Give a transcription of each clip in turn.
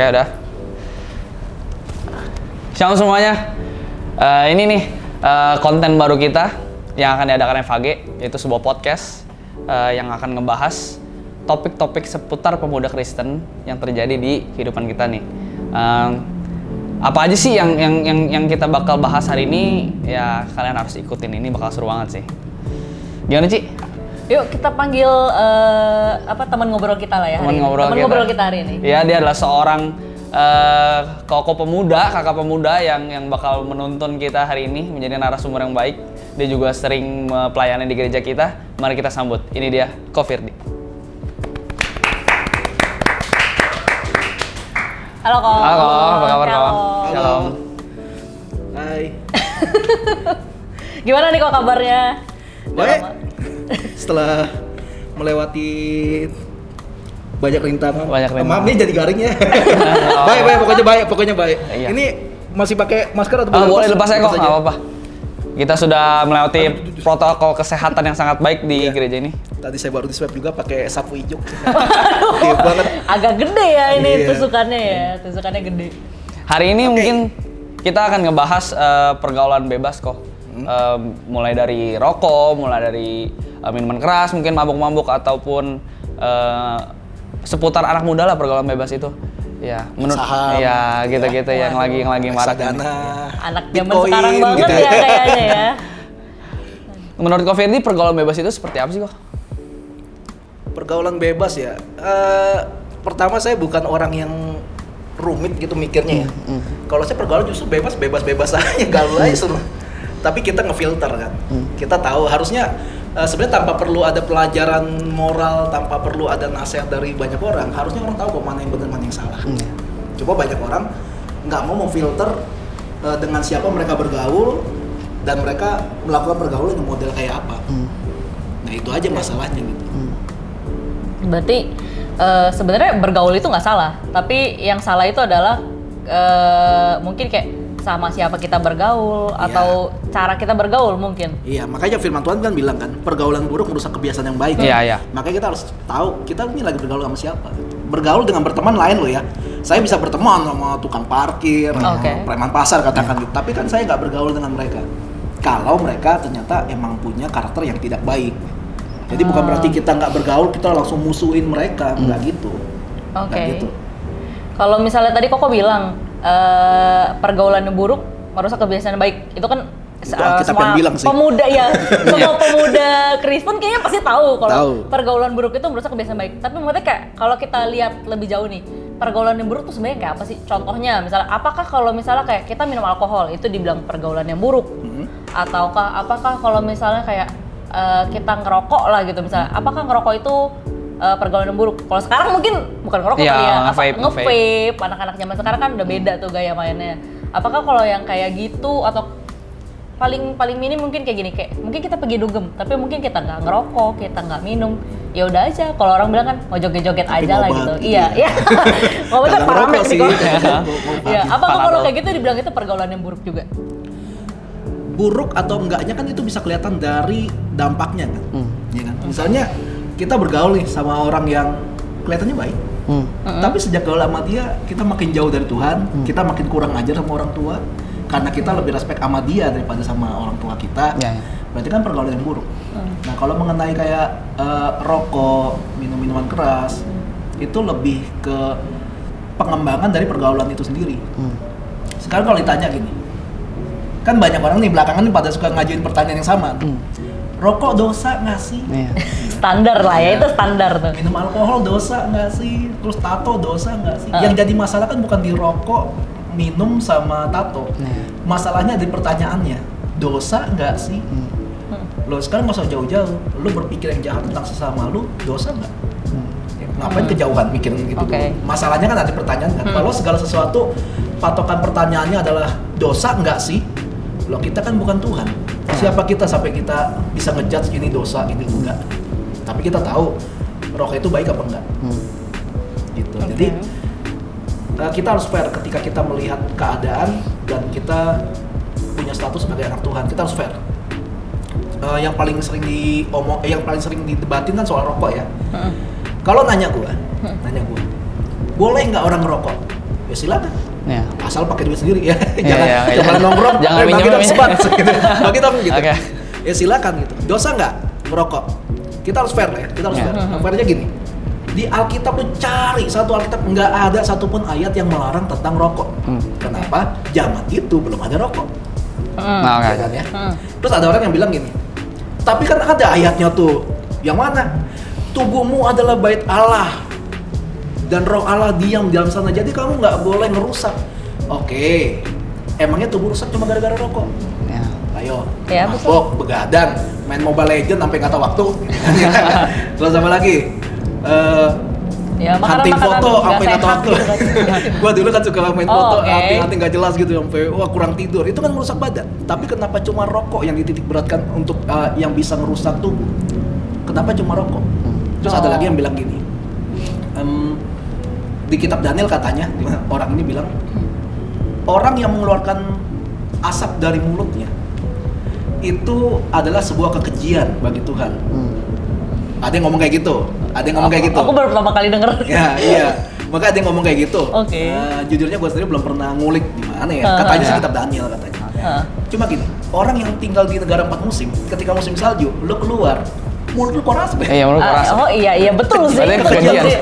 Oke, udah. Shalom semuanya. Ini nih konten baru kita yang akan diadakan FHG, yaitu sebuah podcast yang akan ngebahas topik-topik seputar pemuda Kristen yang terjadi di kehidupan kita nih. Apa aja sih yang kita bakal bahas hari ini? Ya kalian harus ikutin, ini bakal seru banget sih. Gimana, Ci? Yuk kita panggil teman ngobrol kita lah ya. Teman ngobrol kita hari ini. Ya, dia adalah seorang kakak pemuda yang bakal menuntun kita hari ini menjadi narasumber yang baik. Dia juga sering pelayanan di gereja kita. Mari kita sambut. Ini dia, Ko Firdi. Halo Ko. Halo, apa kabar Ko? Shalom. Hai. Gimana nih Ko kabarnya? Baik. Setelah melewati banyak rintangan. Maaf nih jadi garingnya. Baik, pokoknya baik. Iya. Ini masih pakai masker atau boleh lepas ya kok, nggak apa-apa. Kita sudah melewati protokol kesehatan yang sangat baik di gereja ini. Tadi saya baru di swab juga pakai sapu hijau. Gede banget. Agak gede ya ini Iya. tusukannya gede. Hari ini mungkin kita akan ngebahas pergaulan bebas kok. Mulai dari rokok, mulai dari minuman keras, mungkin mabuk-mabuk ataupun seputar anak muda lah pergaulan bebas itu. Ya, menurut saham, ya gitu-gitu yang lagi marak. Anak zaman sekarang banget gitu ya kayaknya ya. Menurut Ko Firdi pergaulan bebas itu seperti apa sih kok? Pergaulan bebas ya. Pertama saya bukan orang yang rumit gitu mikirnya ya. Kalau saya pergaulan justru bebas aja, gaul aja semua. Tapi kita ngefilter kan. Kita tahu harusnya sebenarnya tanpa perlu ada pelajaran moral, tanpa perlu ada nasihat dari banyak orang, harusnya orang tahu kok mana yang benar, mana yang salah. Coba banyak orang nggak mau memfilter dengan siapa mereka bergaul dan mereka melakukan pergaulan yang model kayak apa. Nah itu aja masalahnya gitu. Berarti sebenarnya bergaul itu nggak salah, tapi yang salah itu adalah mungkin kayak sama siapa kita bergaul atau cara kita bergaul mungkin. Iya, makanya firman Tuhan kan bilang kan, pergaulan buruk merusak kebiasaan yang baik. Iya. Makanya kita harus tahu kita ini lagi bergaul sama siapa. Bergaul dengan berteman lain loh ya. Saya bisa berteman sama tukang parkir, preman pasar katakan gitu. Tapi kan saya nggak bergaul dengan mereka. Kalau mereka ternyata emang punya karakter yang tidak baik. Jadi bukan berarti kita nggak bergaul, kita langsung musuhin mereka, nggak gitu. Oke. Gitu. Kalau misalnya tadi Koko bilang pergaulan yang buruk merusak kebiasaan baik, itu kan semua pemuda ya, semua pemuda Kristen kayaknya pasti tahu kalau pergaulan buruk itu merusak kebiasaan baik. Tapi maksudnya kayak kalau kita lihat lebih jauh nih, pergaulan yang buruk tuh sebenarnya kayak apa sih? Contohnya misalnya apakah kalau misalnya kayak kita minum alkohol itu dibilang pergaulan yang buruk? Ataukah apakah kalau misalnya kayak kita ngerokok lah gitu misalnya, apakah ngerokok itu pergaulan yang buruk? Kalau sekarang mungkin bukan ngerokok kali ya, nge-vape. Anak-anak zaman sekarang kan udah beda tuh gaya mainnya. Apakah kalau yang kayak gitu atau paling minim mungkin kayak gini, kayak mungkin kita pergi dugem, tapi mungkin kita nggak ngerokok, kita nggak minum, ya udah aja. Kalau orang bilang kan mau joget-joget aja lah gitu. Iya. Ngomongnya paramet sih kok. Iya. Apakah kalau kayak gitu dibilang itu pergaulan yang buruk juga? Buruk atau enggaknya kan itu bisa kelihatan dari dampaknya kan. Ya kan? Misalnya kita bergaul nih sama orang yang kelihatannya baik, tapi sejak gaul sama dia kita makin jauh dari Tuhan, kita makin kurang ajar sama orang tua, karena kita lebih respect sama dia daripada sama orang tua kita. Berarti kan pergaulan yang buruk. Nah kalau mengenai kayak rokok, minuman keras, itu lebih ke pengembangan dari pergaulan itu sendiri. Sekarang kalau ditanya gini, kan banyak orang nih belakangan nih pada suka ngajuin pertanyaan yang sama. Rokok dosa nggak sih? Standar lah ya, itu standar tuh. Minum alkohol dosa nggak sih? Terus tato dosa nggak sih? Yang jadi masalah kan bukan di rokok, minum sama tato. Masalahnya di pertanyaannya, dosa nggak sih? Lo sekarang nggak usah jauh-jauh, lo berpikir yang jahat tentang sesama lo, dosa nggak? Ngapain kejauhan mikirin gitu dulu? Masalahnya kan ada pertanyaan kan. Kalau segala sesuatu patokan pertanyaannya adalah dosa nggak sih? Loh kita kan bukan Tuhan. Siapa kita sampai kita bisa ngejudge ini dosa, ini enggak. Tapi kita tahu rokok itu baik apa enggak. Gitu. Jadi kita harus fair ketika kita melihat keadaan dan kita punya status sebagai anak Tuhan. Kita harus fair. Yang paling sering didebatin kan soal rokok ya. Kalau nanya gue, boleh nggak orang ngerokok? ya silakan. Ya. Asal pakai duit sendiri ya. Iya, Jangan nongkrong, jangan bagi minjem, dong sebat gitu. Bagi dong gitu. Oke. Ya silakan gitu. Dosa nggak merokok? Kita harus fair ya. Kita harus fair. Fairnya gini. Di Alkitab lu cari satu Alkitab nggak ada satupun ayat yang melarang tentang rokok. Kenapa? Zaman itu belum ada rokok. Nah, Ya kan ya. Terus ada orang yang bilang gini. Tapi kan ada ayatnya tuh. Yang mana? Tubuhmu adalah bait Allah dan roh Allah diam di dalam sana. Jadi kamu nggak boleh ngerusak. Oke. Emangnya tubuh rusak cuma gara-gara rokok? Ya. Ayo. Ya, Mabok, begadang, main Mobile Legends sampai nggak tahu waktu. Terus apa lagi? Ya, Hunting foto sampai nggak tahu waktu. Gua dulu kan suka main foto, oke. hunting nggak jelas gitu sampai wah kurang tidur. Itu kan merusak badan. Tapi kenapa cuma rokok yang dititik beratkan untuk yang bisa merusak tubuh? Kenapa cuma rokok? Terus ada lagi yang bilang gini. Di kitab Daniel katanya orang ini bilang orang yang mengeluarkan asap dari mulutnya itu adalah sebuah kekejian bagi Tuhan. Ada yang ngomong kayak gitu. Ada yang ngomong kayak gitu. Aku baru pertama kali denger. Ya, iya. Maka ada yang ngomong kayak gitu. Oke. Jujurnya gue sendiri belum pernah ngulik di mana ya. Katanya sih kitab Daniel katanya. Cuma gini, orang yang tinggal di negara 4 musim, ketika musim salju, lu keluar, mulut lu koras be. Iya, menurut rasa. Oh iya betul sih. Ada yang Betul kekejian. sih.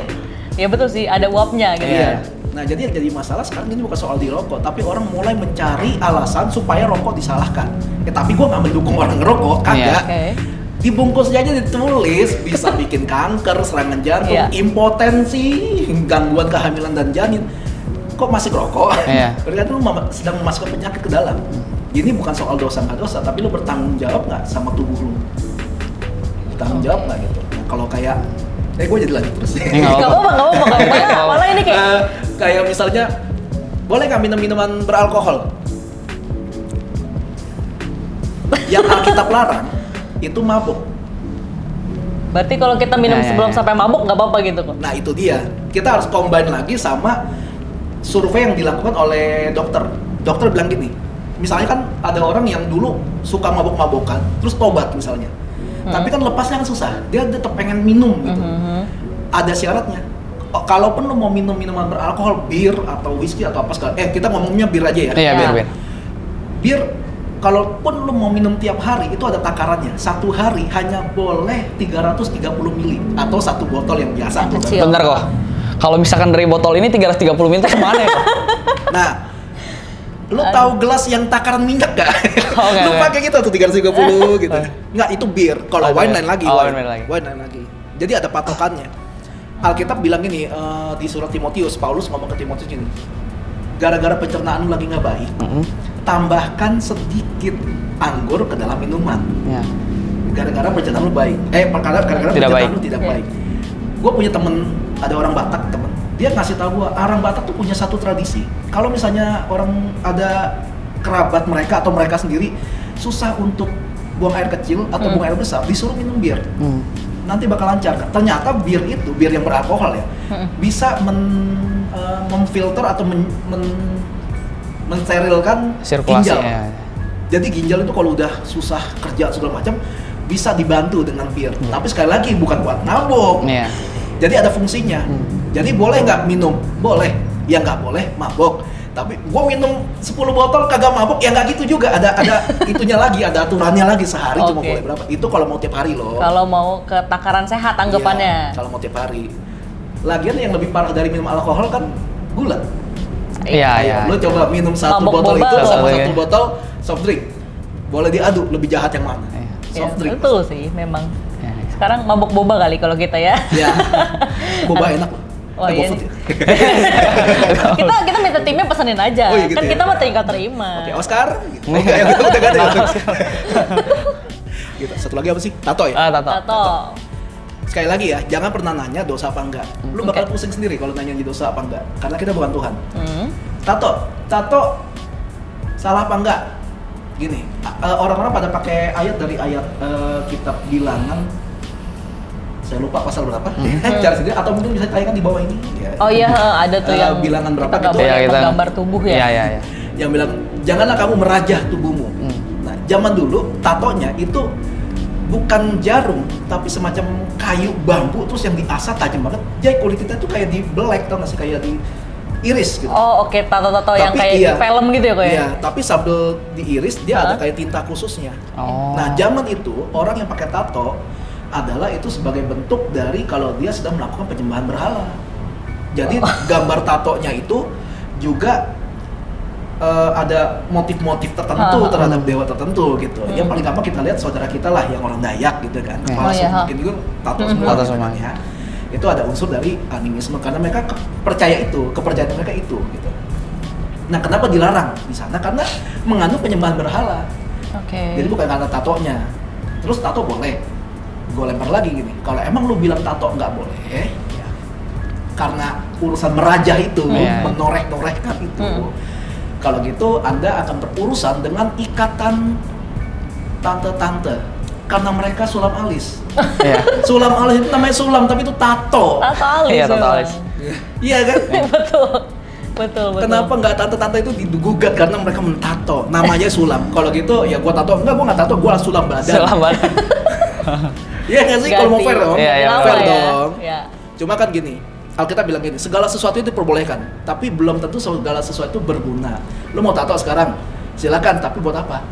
Iya betul sih, ada uapnya gitu. Iya. Nah, jadi yang jadi masalah sekarang ini bukan soal di rokok, tapi orang mulai mencari alasan supaya rokok disalahkan. Tapi gue nggak mendukung orang ngerokok, kagak. Oke. Di bungkusnya aja ditulis bisa bikin kanker, serangan jantung, Iya. impotensi, gangguan kehamilan dan janin. Kok masih ngerokok? Iya. Berarti lu sedang memasukkan penyakit ke dalam. Ini bukan soal dosa nggak dosa, tapi lu bertanggung jawab nggak sama tubuh lu? Bertanggung jawab nggak gitu? Nah, kalau kayak, gue jadi lanjut terus. Nggak Gak apa-apa. Malah ini kayak Kayak misalnya, boleh nggak minum minuman beralkohol? Yang Alkitab larang itu mabuk. berarti kalau kita minum Ya, ya, sebelum ya. sampai mabuk nggak apa-apa gitu kok. Nah itu dia, kita harus combine lagi sama survei yang dilakukan oleh dokter. Dokter bilang gini, misalnya kan ada orang yang dulu suka mabuk-mabukan, terus tobat misalnya. Tapi kan lepasnya kan susah, dia tetap pengen minum gitu. Ada syaratnya. Kalaupun lu mau minum minuman beralkohol, bir atau whisky atau apa segala, kita ngomongnya bir aja ya. Iya, Ya. bir. Bir, kalaupun lu mau minum tiap hari, itu ada takarannya. Satu hari hanya boleh 330 mili atau satu botol yang biasa. Yang kecil. Bentar kok. Kalau misalkan dari botol ini 330 ml itu kemana ya? Nah, lu tahu gelas yang takaran minyak gak? Oke, Lu oke. pakai gitu tuh 330 gitu. Enggak, itu bir. Kalau Oke. wine lain lagi. Oh, wine lagi. Wine lain lagi. Jadi ada patokannya. Alkitab bilang gini, di surat Timotius, Paulus ngomong ke Timotius gini, gara-gara pencernaan lu lagi nggak baik, tambahkan sedikit anggur ke dalam minuman. Ya. Gara-gara pencernaan lu baik. Gara-gara Tidak pencernaan baik. lu tidak Iya. baik. Gue punya temen, ada orang Batak temen. Dia ngasih tahu gue, orang Batak tuh punya satu tradisi. Kalau misalnya orang ada kerabat mereka atau mereka sendiri susah untuk buang air kecil atau buang air besar, disuruh minum bir. Nanti bakal lancar. Ternyata bir itu, bir yang beralkohol ya, bisa memfilter atau mensterilkan Sirkulasi. ginjal. Ya. Jadi ginjal itu kalau udah susah kerja segala macam bisa dibantu dengan bir. Tapi sekali lagi bukan buat mabuk. Iya. Jadi ada fungsinya. Jadi boleh nggak minum? Boleh. Ya nggak boleh mabuk. Tapi gua minum 10 botol kagak mabuk, ya nggak gitu juga. Ada itunya lagi, ada aturannya lagi sehari cuma Oke. boleh berapa. Itu kalau mau tiap hari loh. Kalau mau ke takaran sehat anggapannya. Iya, kalau mau tiap hari. Lagian yang lebih parah dari minum alkohol kan gula. Iya, Ayo, iya. Lo coba minum satu Mabok botol boba. itu sama Iya. satu botol soft drink. Boleh diadu, lebih jahat yang mana? Iya. Ya, Soft drink. betul sih memang. Ya. Sekarang mabok boba kali kalau kita ya. Ya. Boba enak loh. Oh, iya. GoFood ya? kita minta timnya pesenin aja. Oh, iya gitu Kan ya? kita mah tinggal terima. Oke, Oscar. Gitu. Oke, udah gak ada. Gitu. Satu lagi apa sih? Tato ya? Tato. Tato. Sekali lagi ya, jangan pernah nanya dosa apa enggak. Lu bakal Oke. pusing sendiri kalau nanya di dosa apa enggak. Karena kita bukan Tuhan. Hmm. Tato salah apa enggak? Gini, orang-orang pada pakai ayat dari ayat kitab Bilangan. Saya lupa pasal berapa. Cari sendiri atau mungkin bisa tayangkan di bawah ini. Ya. Oh iya, ada tuh yang Bilangan berapa kita nggak gitu. boleh Iya, kita- menggambar tubuh ya. Iya, iya, iya. Yang bilang janganlah kamu merajah tubuhmu. Nah, zaman dulu tatonya itu bukan jarum tapi semacam kayu bambu terus yang diasah tajam banget. Jadi kulit kita tuh kayak dibelek, tau nggak sih, kayak iris gitu. Oh oke, tato-tato yang Tapi kayak iya, di film gitu ya kok ya? Iya, tapi sambil diiris dia ada kayak tinta khususnya. Oh. Nah, zaman itu orang yang pakai tato adalah itu sebagai bentuk dari kalau dia sedang melakukan penyembahan berhala. Jadi gambar tatonya itu juga ada motif-motif tertentu terhadap dewa tertentu gitu. Yang paling gampang kita lihat saudara kita lah yang orang Dayak gitu kan. Kepala mungkin itu tato semua. Tato gitu semua. kan, ya. Itu ada unsur dari animisme karena mereka percaya itu, kepercayaan mereka itu gitu. Nah, kenapa dilarang di sana? Karena mengandung penyembahan berhala. Oke. Jadi bukan karena tatonya. Terus tato boleh. Gue lempar lagi gini. Kalau emang lu bilang tato nggak boleh, ya, karena urusan merajah itu, menoreh-norehkan itu. Kalau gitu, Anda akan berurusan dengan ikatan tante-tante. Karena mereka sulam alis. Iya. Sulam alis itu namanya sulam, tapi itu tato. Tato alis. Iya, tato memang. alis. Iya kan? Betul. Kenapa nggak tante-tante itu digugat karena mereka mentato? Namanya sulam. Kalau gitu, ya gua tato. Enggak, gua nggak tato, gua sulam badan. Selamat. Iya nggak sih? Kalau mau fair dong. Iya, iya, fair ya. dong. Ya. Cuma kan gini, Alkitab bilang gini, segala sesuatu itu diperbolehkan, tapi belum tentu segala sesuatu itu berguna. Lu mau tato sekarang, silakan, tapi buat apa?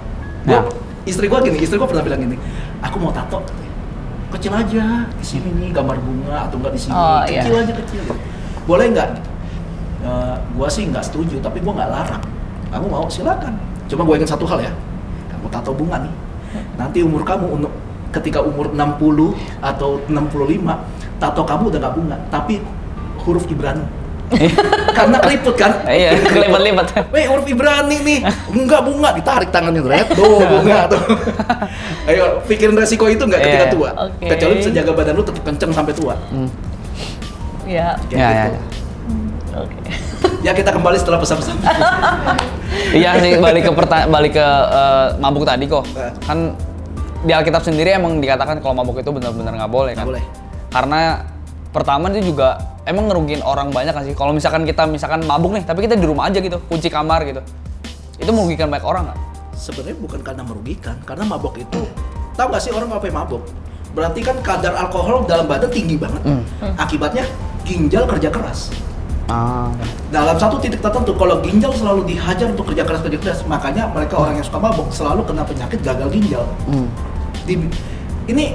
Ya. Istri gua pernah bilang gini, aku mau tato, kecil aja, di sini nih gambar bunga atau enggak di sini, Oh, kecil aja kecil. Boleh nggak? Gua sih nggak setuju, tapi gua nggak larang. Kamu mau silakan. Cuma gua ingat satu hal ya, kamu tato bunga nih, nanti umur kamu ketika umur 60 atau 65, tato kamu udah nggak bunga, tapi huruf Ibrani. Karena keliput kan? Iya, kelipet-lipet. Weh, huruf Ibrani nih, enggak bunga, ditarik tangannya red, tuh bunga tuh. Ayo, pikirin resiko itu nggak ketika Iya. tua. Oke. Kecuali bisa jaga badan lu tetap kenceng sampai tua. Ya. Kayak Iya, gitu. iya. Oke. Ya kita kembali setelah pesan-pesan. Iya sih, balik ke mabuk tadi kok. Kan di Alkitab sendiri emang dikatakan kalau mabuk itu benar-benar nggak boleh kan? Nggak boleh. Karena pertama itu juga emang ngerugiin orang banyak kan sih. Kalau misalkan kita mabuk nih, tapi kita di rumah aja gitu, kunci kamar gitu. Itu merugikan banyak orang nggak? Sebenarnya bukan karena merugikan, karena mabok itu, tahu nggak sih orang ngapain mabok? Berarti kan kadar alkohol dalam badan tinggi banget. Akibatnya ginjal kerja keras. Dalam satu titik tertentu, kalau ginjal selalu dihajar untuk kerja keras, makanya mereka orang yang suka mabok selalu kena penyakit gagal ginjal. Ini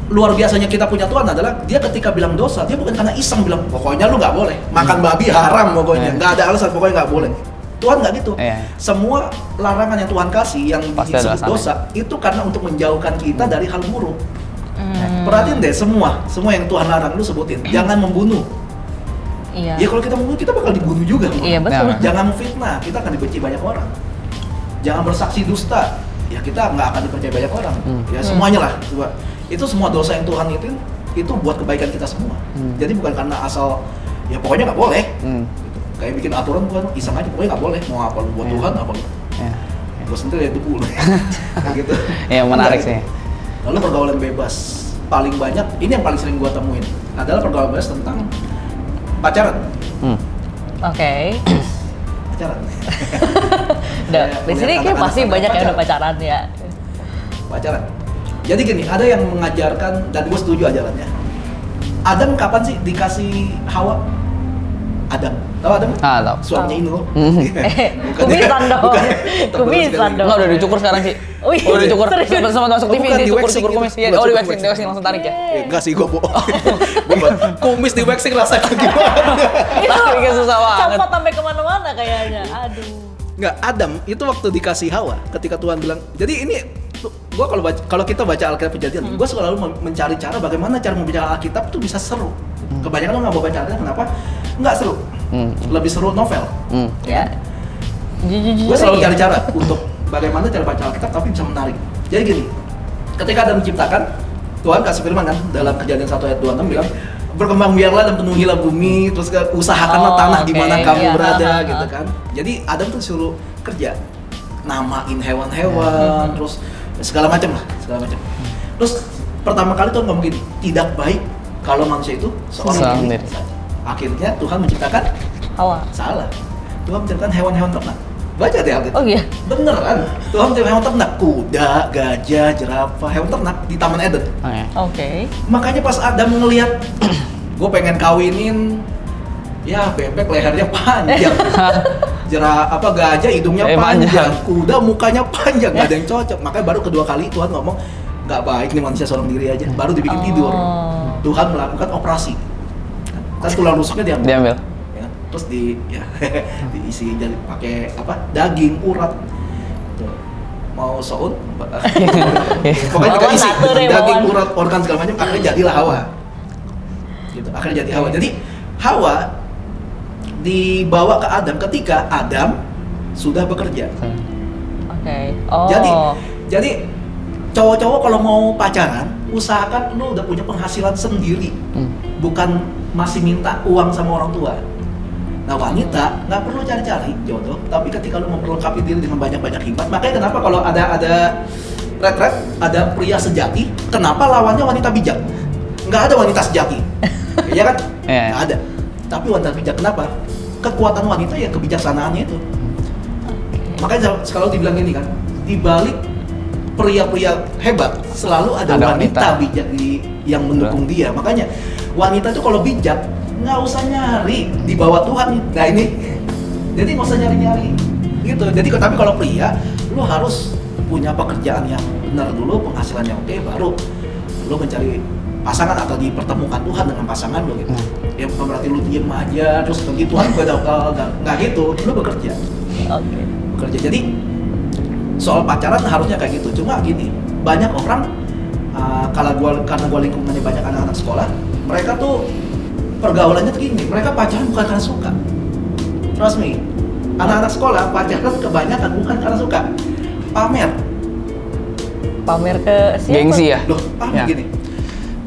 luar biasanya kita punya Tuhan adalah dia ketika bilang dosa, dia bukan karena iseng bilang pokoknya lu nggak boleh makan babi haram pokoknya, nggak ada alasan pokoknya nggak boleh. Tuhan nggak gitu. Semua larangan yang Tuhan kasih yang pasti disebut dosa itu karena untuk menjauhkan kita dari hal buruk. Perhatiin deh semua yang Tuhan larang lu sebutin. Jangan membunuh. Iya. Ya kalau kita membunuh kita bakal dibunuh juga. Iya betul. Nah, Jangan memfitnah, kita akan dibenci banyak orang. Jangan bersaksi dusta, ya kita nggak akan dipercaya banyak orang. Ya semuanya lah. Itu semua dosa yang Tuhan itu buat kebaikan kita semua. Jadi bukan karena asal ya pokoknya nggak boleh. Gitu. Kayak bikin aturan Tuhan iseng aja pokoknya nggak boleh. Mau apa lu buat Tuhan apa lu? Gue sendiri ya debu. Kayak gitu. Iya, menarik sih. Lalu pergaulan bebas paling banyak ini yang paling sering gua temuin adalah pergaulan bebas tentang pacaran. Oke. Pacaran. Di sini kayak pasti banyak yang udah pacaran ya. Pacaran. Jadi gini, ada yang mengajarkan dan gue setuju ajarannya. Adam kapan sih dikasih Hawa? Adam. Tahu Adam? Tahu. Suaminya ini loh. Kumisan dong. Kumisan dong. Enggak, udah dicukur sekarang sih. Oh iya, Udah dicukur. serius? Sama masuk TV bukan, dia di waxing cukur gitu. kumis. Iya, Bukan, di cukur waxing langsung tarik ya. Enggak sih, gue bohong. Kumis di waxing rasanya gimana? Tarik susah banget. Copot sampai kemana-mana kayaknya. Aduh. Nggak, Adam itu waktu dikasih Hawa ketika Tuhan bilang, jadi ini gue kalau kita baca Alkitab Kejadian, gue selalu mencari cara bagaimana cara membaca Alkitab itu bisa seru. Kebanyakan lo nggak mau baca Alkitab, kenapa? Nggak seru. Lebih seru novel. Ya. Gue selalu cari cara untuk bagaimana cara baca Alkitab tapi bisa menarik. Jadi gini, ketika Adam diciptakan, Tuhan kasih firman kan dalam Kejadian 1 ayat 26 bilang, berkembang biarlah dan penuhilah bumi, terus usahakanlah tanah di mana kamu berada gitu kan. Jadi Adam tuh suruh kerja, namain hewan-hewan, terus segala macam lah, segala macam. Terus pertama kali Tuhan ngomong gini, tidak baik kalau manusia itu seorang diri saja. Akhirnya Tuhan menciptakan Hawa. salah. Tuhan menciptakan hewan-hewan ternak. Baca deh Alkitab. Oh iya. Beneran. Tuhan menciptakan hewan ternak, kuda, gajah, jerapah, hewan ternak di Taman Eden. Oke. Makanya pas Adam ngelihat gue pengen kawinin Ya bebek lehernya panjang. Gajah hidungnya panjang, kuda mukanya panjang, nggak ada yang cocok. Makanya baru kedua kali Tuhan ngomong nggak baik nih manusia seorang diri aja, baru dibikin tidur. Tuhan melakukan operasi. Kan tulang rusuknya diambil. Ya, terus diisi jadi pakai daging urat. Tuh. Mau soun? Pokoknya diisi daging urat organ segala macam, akhirnya jadilah Hawa. Gitu. Akhirnya jadi Hawa. Jadi Hawa dibawa ke Adam ketika Adam sudah bekerja. Oke. Jadi cowok-cowok kalau mau pacaran, usahakan lu udah punya penghasilan sendiri. Bukan masih minta uang sama orang tua. Nah, wanita nggak perlu cari-cari jodoh, tapi ketika lu memperlengkapi diri dengan banyak-banyak hikmat, makanya kenapa kalau ada retret, ada pria sejati, kenapa lawannya wanita bijak? Nggak ada wanita sejati. Iya kan? Nggak ada. Tapi wanita bijak, kenapa? Kekuatan wanita ya kebijaksanaannya itu. Makanya selalu dibilang ini kan, di balik pria-pria hebat selalu ada wanita bijak yang mendukung dia. Makanya wanita itu kalau bijak nggak usah nyari di bawah Tuhan. Nah ini, jadi nggak usah nyari-nyari gitu. Jadi tapi kalau pria, lu harus punya pekerjaan yang benar dulu, penghasilan yang oke, baru lu mencari pasangan atau dipertemukan Tuhan dengan pasangan lo gitu. Ya bukan berarti lu diem aja terus pergi Tuhan nggak gitu, lu bekerja. Bekerja. Jadi soal pacaran harusnya kayak gitu. Cuma gini, banyak orang karena gua lingkungannya banyak anak-anak sekolah, mereka tuh pergaulannya tuh gini, mereka pacaran bukan karena suka. Trust me, anak-anak sekolah pacaran kebanyakan bukan karena suka, pamer ke siapa? Gengsi ya? Loh, pamer gini.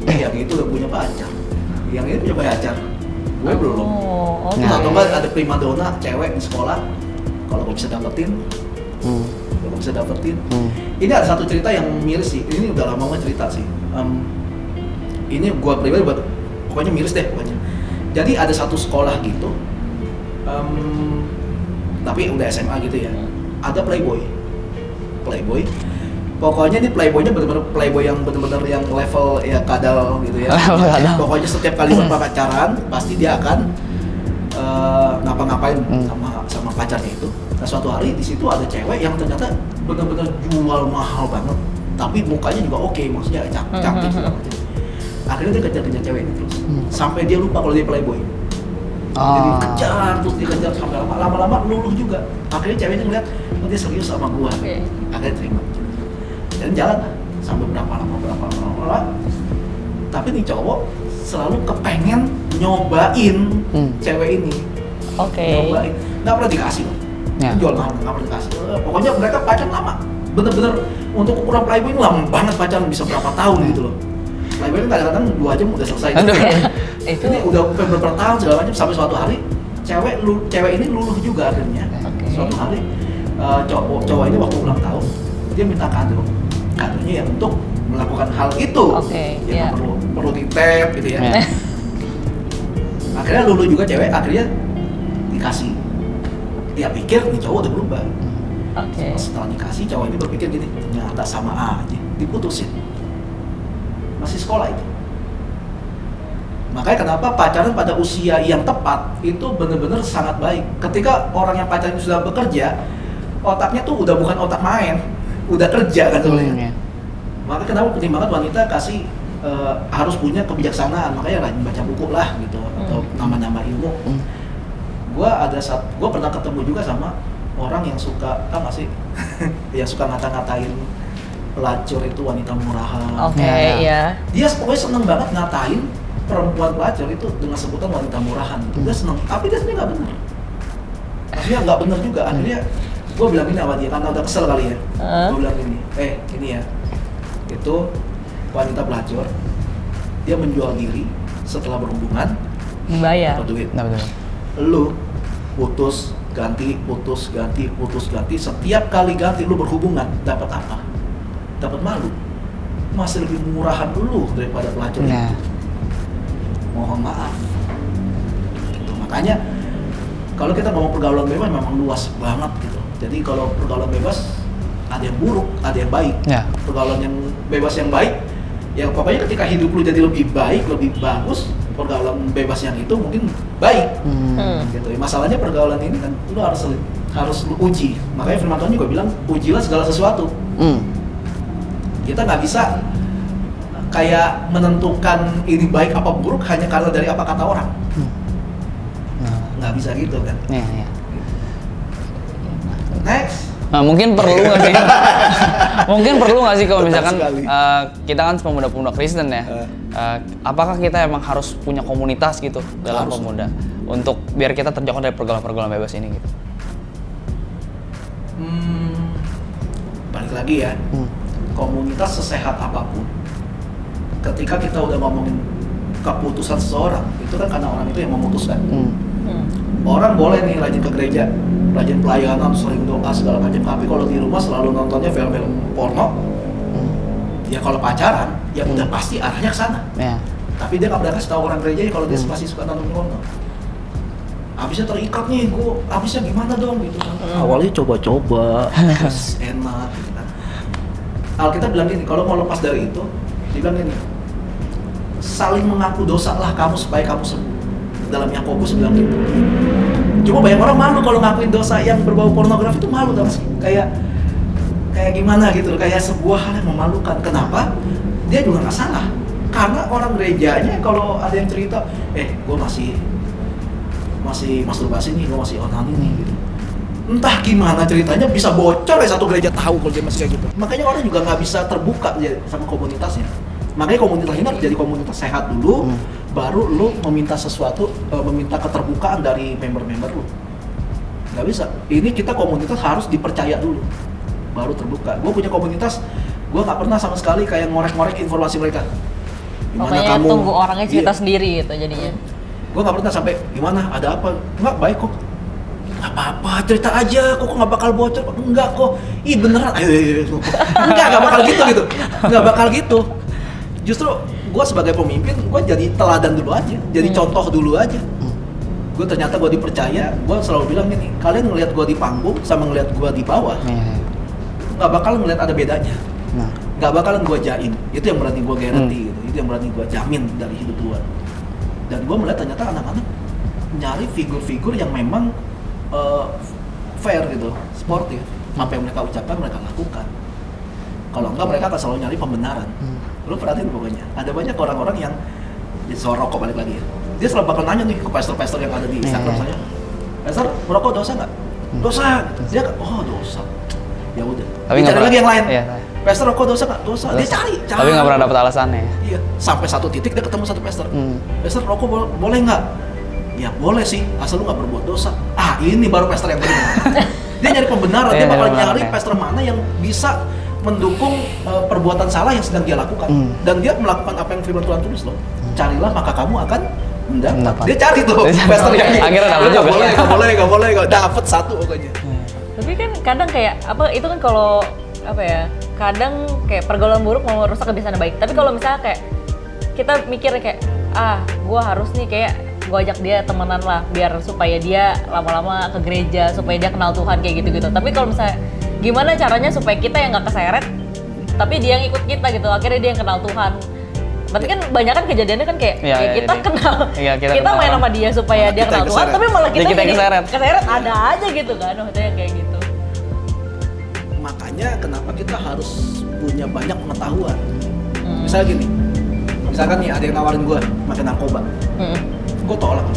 Yang itu udah punya pacar, yang ini punya pacar, gue belum. Atau enggak ada primadona cewek di sekolah, kalau gue bisa dapetin, Ini ada satu cerita yang miris sih, ini udah lama banget cerita sih. Ini gue pribadi pokoknya miris deh pokoknya. Jadi ada satu sekolah gitu, tapi udah SMA gitu ya, ada playboy. Pokoknya ini playboynya benar-benar playboy yang benar-benar yang level ya kadal gitu ya. Pokoknya setiap kali pacaran pasti dia akan ngapa-ngapain sama pacarnya itu. Nah suatu hari di situ ada cewek yang ternyata benar-benar jual mahal banget, tapi mukanya juga oke, maksudnya cantik segala macam. Akhirnya dia kejar-kejar cewek ini terus, sampai dia lupa kalau dia playboy. Jadi kejar terus dikejar sampai lama-lama luluh juga. Akhirnya ceweknya ngeliat, oh dia serius sama gua. Akhirnya terima. Dan jalan sampai berapa lama. Tapi nih cowok selalu kepengen nyobain cewek ini. Nyobain, nggak pernah dikasih loh. Jual mahal, nggak pernah dikasih. Pokoknya mereka pacaran lama. Bener-bener untuk ukuran playboy ini lama banget pacaran, bisa berapa tahun gitu loh. Playboy kan kadang-kadang 2 jam udah selesai. Ini udah beberapa tahun segala macam, sampai suatu hari cewek ini luluh juga akhirnya. Suatu hari cowok ini waktu ulang tahun dia minta kadonya yang untuk melakukan hal itu. Ya perlu di tap gitu ya. Akhirnya luluh juga cewek, akhirnya dikasih. Dia pikir nih cowok udah berubah. Setelah dikasih, cowok ini berpikir gini, ternyata sama aja, diputusin. Masih sekolah itu. Makanya kenapa pacaran pada usia yang tepat itu benar-benar sangat baik. Ketika orang yang pacaran sudah bekerja, otaknya tuh udah bukan otak main, udah kerja kan sebenarnya. Maka kenapa penting banget wanita kasih harus punya kebijaksanaan, makanya rajin baca buku lah gitu, atau nama-nama ilmu. Gua pernah ketemu juga sama orang yang suka, tau gak sih? Yang suka ngata-ngatain pelacur itu wanita murahan. Dia pokoknya seneng banget ngatain perempuan pelacur itu dengan sebutan wanita murahan. Dia seneng, tapi dia sendiri nggak benar. Maksudnya nggak benar juga. Akhirnya gue bilang ini sama dia, karena udah kesel kali ya. Gue bilang ini ya, itu wanita pelacur, dia menjual diri setelah berhubungan, dibayar. dapat duit. Lu putus ganti, setiap kali ganti lu berhubungan dapat apa? Dapat malu. Masih lebih murahan dulu daripada pelacur itu. Mohon maaf. Gitu. Makanya kalau kita ngomong pergaulan bebas memang luas banget gitu. Jadi kalau pergaulan bebas ada yang buruk, ada yang baik. Pergaulan yang bebas yang baik, ya pokoknya ketika hidup lu jadi lebih baik, lebih bagus, pergaulan bebas yang itu mungkin baik. Gitu. Masalahnya pergaulan ini kan lu harus lu uji. Makanya firman Tuhan juga bilang ujilah segala sesuatu. Kita nggak bisa kayak menentukan ini baik apa buruk hanya karena dari apa kata orang. Nggak bisa gitu kan. Iya. Next. Nah, mungkin perlu nggak sih? Mungkin perlu nggak sih kalau misalkan kita kan pemuda-pemuda Kristen ya, apakah kita emang harus punya komunitas gitu dalam pemuda untuk biar kita terjauh dari pergaulan-pergaulan bebas ini gitu? Balik lagi ya, komunitas sesehat apapun, ketika kita udah ngomongin keputusan seseorang, itu kan karena orang itu yang memutuskan. Orang boleh nih rajin ke gereja, rajin pelayanan, sering doa segala macam, tapi kalau di rumah selalu nontonnya film-film porno, ya kalau pacaran, ya udah pasti arahnya ke sana. Tapi dia nggak pernah kasih tahu orang gereja kalau dia masih suka nonton porno. Abisnya terikat nih, abisnya gimana dong gitu kan. Awalnya coba-coba, terus enak gitu kan. Alkitab bilang gini, kalau mau lepas dari itu, dia bilang gini, saling mengaku dosa lah kamu supaya kamu sembuh. Dalam Yakobus bilang gitu. Cuma banyak orang malu kalau ngakuin dosa yang berbau pornografi itu malu tau sih. Kayak gimana gitu, kayak sebuah hal yang memalukan. Kenapa? Dia juga nggak salah. Karena orang gerejanya kalau ada yang cerita, gue masih masturbasi nih, gue masih onani nih gitu. Entah gimana ceritanya bisa bocor ya satu gereja tahu kalau dia masih kayak gitu. Makanya orang juga nggak bisa terbuka ya sama komunitasnya. Makanya komunitas ini harus jadi komunitas sehat dulu, baru lu meminta sesuatu, meminta keterbukaan dari member-member lu. Nggak bisa. Ini kita komunitas harus dipercaya dulu, baru terbuka. Gue punya komunitas, gue nggak pernah sama sekali kayak ngorek-ngorek informasi mereka. Gimana kamu? Tunggu orangnya cerita sendiri gitu jadinya. Gue nggak pernah sampai gimana, ada apa? Nggak baik kok. Nggak apa-apa, cerita aja. Kok nggak bakal bocor? Enggak kok. Ih beneran. Nggak bakal gitu. Nggak bakal gitu. Justru gue sebagai pemimpin, gue jadi teladan dulu aja, jadi contoh dulu aja. Gue ternyata gue dipercaya, gue selalu bilang gini, kalian ngelihat gue di panggung sama ngelihat gue di bawah, nggak bakal ngelihat ada bedanya, nggak bakalan gue jaim. Itu yang berani gue garanti, gitu. Itu yang berani gue jamin dari hidup gue. Dan gue melihat ternyata anak-anak nyari figur-figur yang memang fair gitu, sportif. Apa yang mereka ucapkan mereka lakukan. Kalau enggak mereka akan selalu nyari pembenaran. Lu perhatiin pokoknya, ada banyak orang-orang yang soal rokok balik lagi ya. Dia selalu bakal nanya nih ke pastor-pastor yang ada di Instagram saya. Pastor, merokok dosa nggak? Dosa. Dia dosa. Ya udah. Tapi cari lagi yang lain. Iya. Pastor, rokok dosa nggak? Dosa. Dia cari. Tapi nggak pernah dapat alasannya. Iya. Sampai satu titik dia ketemu satu pastor. Pastor, rokok boleh nggak? Ya boleh sih, asal lu nggak berbuat dosa. Ini baru pastor yang benar. Dia nyari pembenaran. Dia bakal nyari pastor mana yang bisa mendukung perbuatan salah yang sedang dia lakukan. Dan dia melakukan apa yang firman Tuhan tulis loh. Carilah maka kamu akan mendapat. Dia cari tuh pastor yang akhirnya dapat juga. Gak boleh, dapat satu pokoknya. Tapi kan kadang kayak apa itu kan kalau apa ya, kadang kayak pergaulan buruk mau merusak kebiasaan baik. Tapi kalau misalnya kayak kita mikirnya kayak gue harus nih kayak gue ajak dia temenan lah biar supaya dia lama-lama ke gereja, supaya dia kenal Tuhan kayak gitu-gitu. Tapi kalau misalnya gimana caranya supaya kita yang nggak keseret, tapi dia yang ikut kita gitu, akhirnya dia yang kenal Tuhan. Berarti kan banyak kan kejadiannya kan kayak kita kenal, kita main sama dia supaya dia kenal Tuhan, tapi malah kita yang keseret ada aja gitu kan, maksudnya kayak gitu. Makanya kenapa kita harus punya banyak pengetahuan. Misalnya gini, misalkan nih ada yang nawarin gue makan narkoba, gue tolak.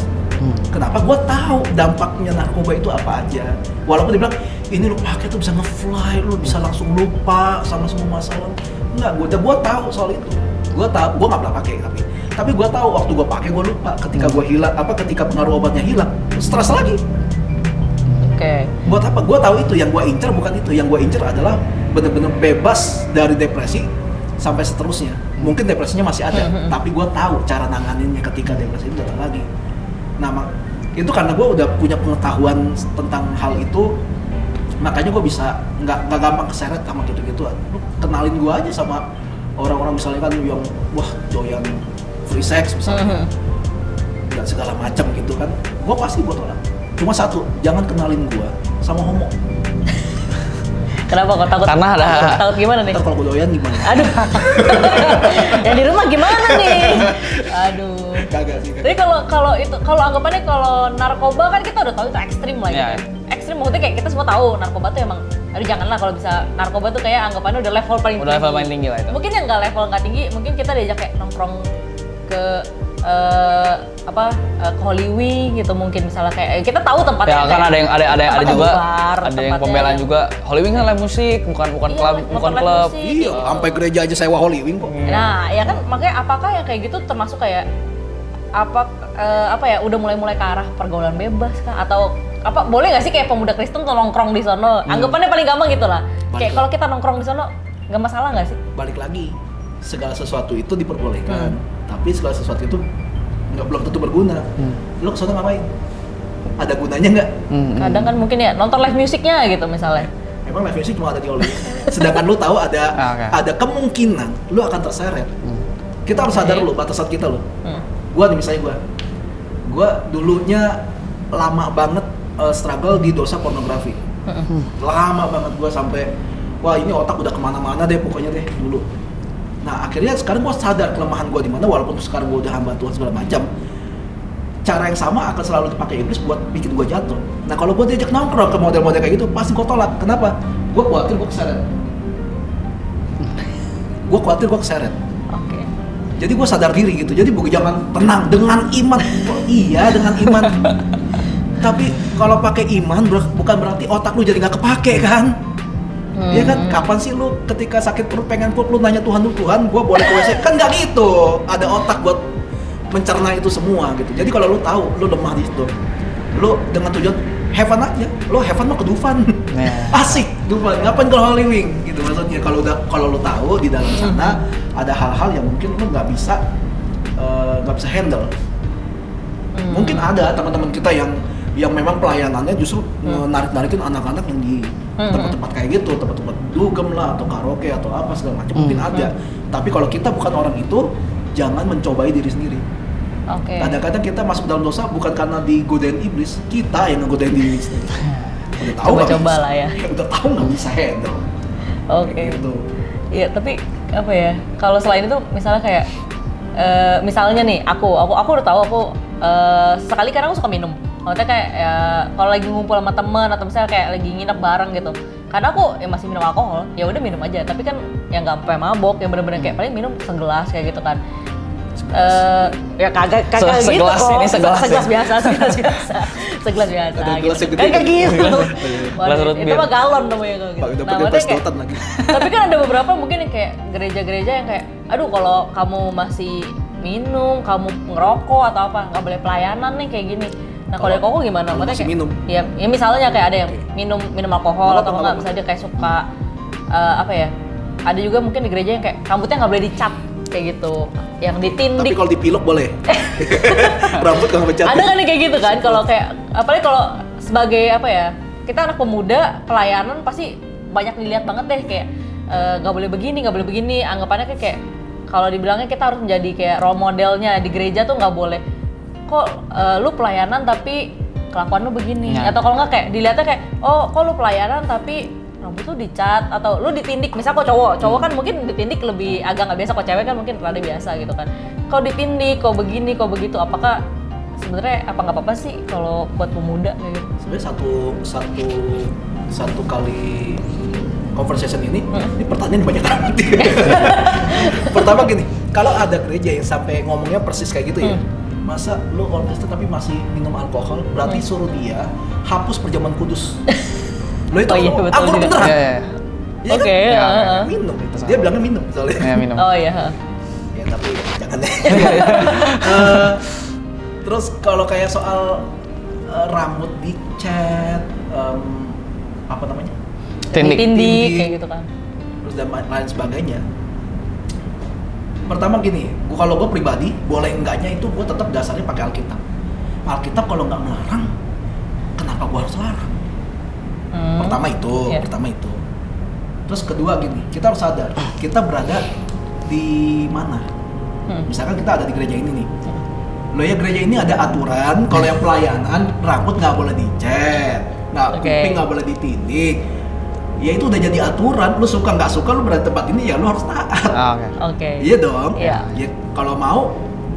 Kenapa? Gue tahu dampaknya narkoba itu apa aja. Walaupun dia bilang ini lu pakai tuh bisa nge-fly, lu bisa langsung lupa sama semua masalah. Enggak, gue tahu soal itu. Gue tahu, gue nggak pernah pakai tapi gue tahu waktu gue pakai gue lupa. Ketika gue hilang, ketika pengaruh obatnya hilang, stres lagi. Oke. Buat apa? Gue tahu itu. Yang gue incer bukan itu. Yang gue incer adalah benar-benar bebas dari depresi sampai seterusnya. Mungkin depresinya masih ada, tapi gue tahu cara nanganinnya ketika depresi itu datang lagi. Nah, itu karena gue udah punya pengetahuan tentang hal itu, makanya gue bisa nggak gampang keseret sama gitu-gituan. Lu kenalin gue aja sama orang-orang misalnya kan yang doyan free sex misalnya, dan segala macam gitu kan, gue pasti gue tolak. Cuma satu, jangan kenalin gue sama homo. Kenapa kok takut? Karena ada takut gimana nih? Ntar kalau gue doyan gimana? Aduh. Yang di rumah gimana nih? Aduh. Kagak sih. Tapi kalau itu kalau anggapannya kalau narkoba kan kita udah tahu itu ekstrim lah gitu. Iya. Ekstrim maksudnya kayak kita semua tahu narkoba tuh emang aduh janganlah kalau bisa narkoba tuh kayak anggapannya udah level paling Udah level paling tinggi lah itu. Mungkin yang nggak tinggi, mungkin kita diajak kayak nongkrong ke ke Holy Wing gitu mungkin misalnya kayak kita tahu tempatnya. Ya kan ada yang ada juga bar, ada yang tempatnya. pembelaan juga. Holy Wing kan live musik, bukan Iya, klub, bukan live klub. musik. Iya, sampai gereja aja sewa Holy Wing kok. Nah, ya kan makanya apakah yang kayak gitu termasuk kayak apa ya udah mulai ke arah pergaulan bebas kah atau apa boleh nggak sih kayak pemuda Kristen tuh nongkrong di sono? Anggapannya paling gampang gitu lah. Kayak kalau kita nongkrong di sono nggak masalah nggak sih? Balik lagi, segala sesuatu itu diperbolehkan, tapi segala sesuatu itu belum tentu berguna. Lo kesana ngapain? Ada gunanya nggak? Kadang kan mungkin ya nonton live musiknya gitu misalnya. Emang live music cuma ada di Holy Wing. Sedangkan lo tahu ada kemungkinan lo akan terseret. Kita harus sadar lo batasan kita lo. Gua nih misalnya gua dulunya lama banget struggle di dosa pornografi. Lama banget gua sampai wah ini otak udah kemana-mana deh pokoknya deh dulu. Nah akhirnya sekarang gua sadar kelemahan gua di mana walaupun sekarang gua udah hamba Tuhan segala macam. Cara yang sama akan selalu dipakai iblis buat bikin gua jatuh. Nah kalau gua diajak nongkrong ke model-model kayak gitu pasti gua tolak. Kenapa? Gua khawatir gua keseret. Oke. Jadi gue sadar diri gitu, jadi jangan tenang dengan iman. Oh, iya dengan iman. Tapi kalau pakai iman bukan berarti otak lu jadi nggak kepake kan? Iya kan? Kapan sih lu ketika sakit perut pengen pup lu nanya Tuhan gue boleh ke WC? Kan nggak gitu. Ada otak buat mencerna itu semua gitu. Jadi kalau lu tahu lu lemah di situ, lu dengan tujuan have fun aja. Lu have fun mah ke Dufan. Asik Dufan. Ngapain ke Holy Wing gitu maksudnya. Kalau lu tahu di dalam sana ada hal-hal yang mungkin lu nggak bisa handle. Mungkin ada teman-teman kita yang memang pelayanannya justru narik-narikin anak-anak yang di tempat-tempat kayak gitu, tempat-tempat dugem lah atau karaoke atau apa segala macam mungkin ada. Tapi kalau kita bukan orang itu, jangan mencobai diri sendiri. Oke. Kadang-kadang kita masuk dalam dosa bukan karena digodain iblis, kita yang ngegodain diri sendiri. Udah tahu Coba-coba lah ya. Udah tahu nggak bisa handle. Oke. Gitu. Iya, tapi apa ya? Kalau selain itu misalnya kayak misalnya nih aku udah tahu aku sekali kadang aku suka minum. Maksudnya kayak ya, kalau lagi ngumpul sama teman atau misalnya kayak lagi nginep bareng gitu. Karena aku ya masih minum alkohol, ya udah minum aja. Tapi kan yang nggak sampai mabok, yang bener-bener kayak paling minum segelas kayak gitu kan. Ya kagak gitu kok. Segelas biasa. Segelas biasa. Ada gelas yang gede. Kagak gitu. Gelas root Itu beer. mah galon namanya kalau gitu. Udah pakai maksudnya pestotan lagi. tapi kan ada beberapa mungkin yang kayak gereja-gereja yang kayak aduh kalau kamu masih minum, kamu ngerokok atau apa, nggak boleh pelayanan nih kayak gini. Nah kalau Koko gimana? Kalau Maksudnya masih kayak, minum. Ya misalnya kayak ada yang minum alkohol atau enggak, apa. misalnya dia kayak suka apa ya? Ada juga mungkin di gereja yang kayak rambutnya nggak boleh dicat kayak gitu, yang ditindik. Tapi kalau dipilok boleh. Rambut kalau bercat. Ada kan yang kayak gitu kan? Kalau kayak apalagi kalau sebagai apa ya? Kita anak pemuda pelayanan pasti banyak dilihat banget deh kayak nggak boleh begini. Anggapannya kayak kalau dibilangnya kita harus menjadi kayak role modelnya di gereja tuh nggak boleh. Kok lu pelayanan tapi kelakuan lu begini? Ya. Atau kalau nggak kayak dilihatnya kayak oh kok lu pelayanan tapi rambut lu dicat atau lu ditindik. Misal kok cowok kan mungkin ditindik lebih agak nggak biasa, kok cewek kan mungkin rada biasa gitu kan. Kok ditindik, kok begini, kok begitu. Apakah sebenarnya apa nggak apa-apa sih kalau buat pemuda kayak gitu? Sebenarnya satu kali conversation ini pertanyaan banyak banget. Pertama gini, kalau ada gereja yang sampai ngomongnya persis kayak gitu ya, masa lu orang Kristen tapi masih minum alkohol, berarti suruh dia hapus perjamuan kudus. Lo itu betul anggur juga. beneran. Iya. Ya kan? Oke, Minum. Dia bilangnya minum soalnya. Ya minum. Oh iya. Ya tapi jangan deh. Terus kalau kayak soal rambut dicat, apa namanya? Tindik. Tindik kayak gitu kan. Terus dan lain sebagainya. Pertama gini, kalau gue pribadi boleh enggaknya itu gue tetap dasarnya pakai Alkitab. Alkitab kalau nggak melarang, kenapa gue harus larang? Pertama itu. Terus kedua gini, kita harus sadar kita berada di mana. Misalkan kita ada di gereja ini nih. Lo ya gereja ini ada aturan kalau yang pelayanan rambut nggak boleh dicet, kuping nggak boleh ditindik. Ya itu udah jadi aturan. Lu suka nggak suka lu berada di tempat ini ya lu harus taat. Oke. Oke. Iya dong. Iya. Ya kalau mau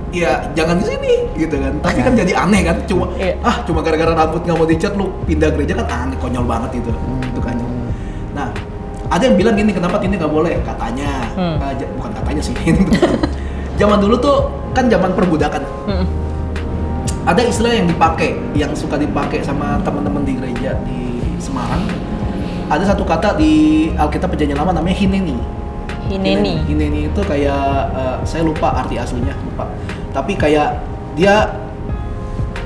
ya jangan di sini gitu kan. Tapi kan jadi aneh kan, cuma gara-gara rambut nggak mau dicat lu pindah gereja kan aneh, konyol banget itu. Itu kan. Nah, ada yang bilang gini, kenapa ini nggak boleh? Katanya, bukan katanya sih. Zaman dulu tuh kan zaman perbudakan. Ada istilah yang dipakai, yang suka dipakai sama teman-teman di gereja di Semarang. Ada satu kata di Alkitab Perjanjian Lama namanya hineni. Hineni itu kayak saya lupa arti aslinya, lupa. Tapi kayak dia